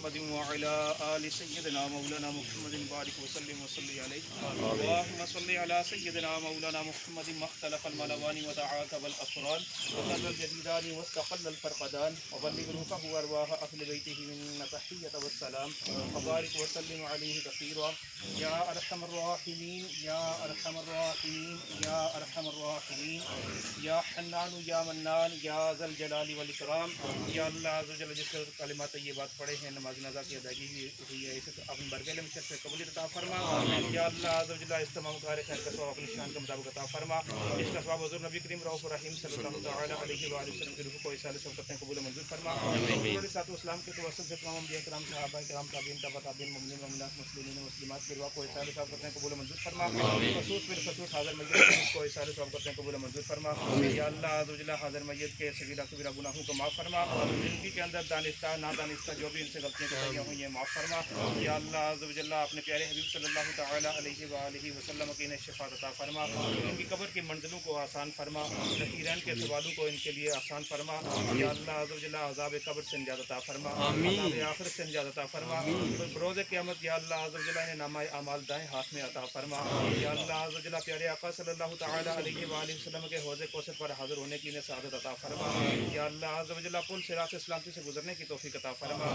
محمد وعلى آل سيدنا مولانا محمد بارك وسلم وصلي عليه اللهم صل على سيدنا مولانا محمد ما اختلف الملوان وتعاقب الأسران وقل الجديدان واستقل الفرقدان وبلغ روحه أرواح أهل بيته من التحية والسلام وبارك وسلم عليه كثيرا يا أرحم الراحمين يا أرحم الراحمين يا أرحم الراحمين یا حنان یا منان یا ذا الجلال والاکرام یا اللہ عز و جل جس کلمات طیبات پڑھے ہیں نماز نازا کی ادائیگی ہوئی ہے اسے اپنے برگل میں سے قبول عطا فرما یا اللہ عز و جل اس تمام کار خیر کا ثواب اپنی شان کے مطابق عطا فرما اس کا ثواب حضور نبی کریم رؤوف رحیم صلی اللہ تعالی علیہ وآلہ وسلم کی روح کو اصالت سے کرتے ہیں قبول منظور فرما حضور صلی اسلام کے توسط سے تمام انبیاء کرام صحابہ کرام تابعین تبع تابعین مومنین مومنات مسلمین مسلمات کی روح کو اصالت سے کرتے ہیں قبول منظور فرما خصوص بالخصوص حاضر میت کو اصالت سے کرتے ہیں قبول منظور فرما یا اللہ عز و جل حاضر میت کے صغیرہ کبیرہ گناہوں کو معاف فرما زندگی کے اندر دانستہ نادانستہ جو بھی ان سے غلطیاں کتیاں ہوئی ہیں معاف فرما یا اللہ عز و جل اپنے پیارے حبیب صلی اللہ تعالی علیہ وآلہ وسلم کی انہیں شفاعت عطا فرما ان کی قبر کی منزلوں کو آسان فرما نقیرین کے سوالوں کو ان کے لیے آسان فرما یا اللہ عز و جل عذاب قبر سے نجات عطا فرما عذاب آخرت سے نجات عطا فرما بروز قیامت یا اللہ عز و جل انہیں نامہ اعمال دائیں ہاتھ میں عطا فرما یا اللہ عز و جل پیارے آقا صلی اللہ تعالی علیہ وآلہ وسلم کے حوض کوثر پر حاضر ہونے کی انہیں سعادت عطا فرما یا اللہ عز و جل پل صراط سلامتی سے گزرنے کی توفیق عطا فرما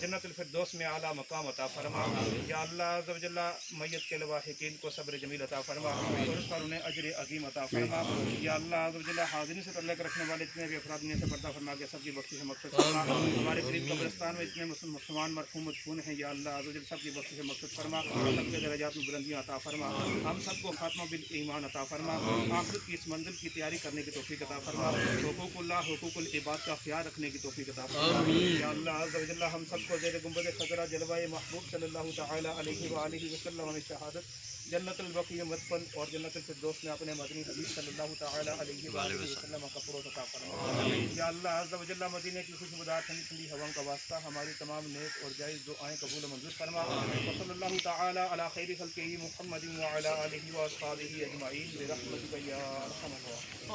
جنت الفردوس میں اعلیٰ مقام عطا فرما یا اللہ عز و جل میت کے لواحقین کو صبر جمیل عطا فرما اور اس پر انہیں اجر عظیم عطا فرما یا اللہ عز و جل حاضرین سے تعلق رکھنے والے اتنے بھی افراد سے پردہ فرما کے سب کی بخشش سے مقصد فرما ہمارے قریب قبرستان میں اتنے مسلمان مرحوم مدفون ہیں یا اللہ عز و جل سب کی بخشش سے مقصد فرما سب کے درجات میں بلندیاں عطا فرما ہم سب کو خاتمہ بالایمان عطا فرما آخرت کی اس منزل کی تیاری کرنے کی توفیق عطا فرما حقوق اللہ حقوق العباد کا خیال رکھنے کی توفیق عطا فرما یا اللہ عز و جل ہم سب کو زیر گنبد خضرا جلوہ محبوب صلی اللہ تعالی علیہ وآلہ وسلم میں شہادت جنت البقیع مدفن اور جنت الفردوس میں اپنے مدنی حبیب صلی اللہ تعالی علیہ وآلہ وسلم کا فروغ عطا فرما یا اللہ عز و جل مدینے کی خوشبودار ٹھنڈی ٹھنڈی ہواؤں کا واسطہ ہماری تمام نیک اور جائز دعائیں قبول منظور فرما صلی اللہ تعالی علی خیر خلقہ محمد وعلی آلہ واصحابہ اجمعین برحمتک یا ارحم الراحمین.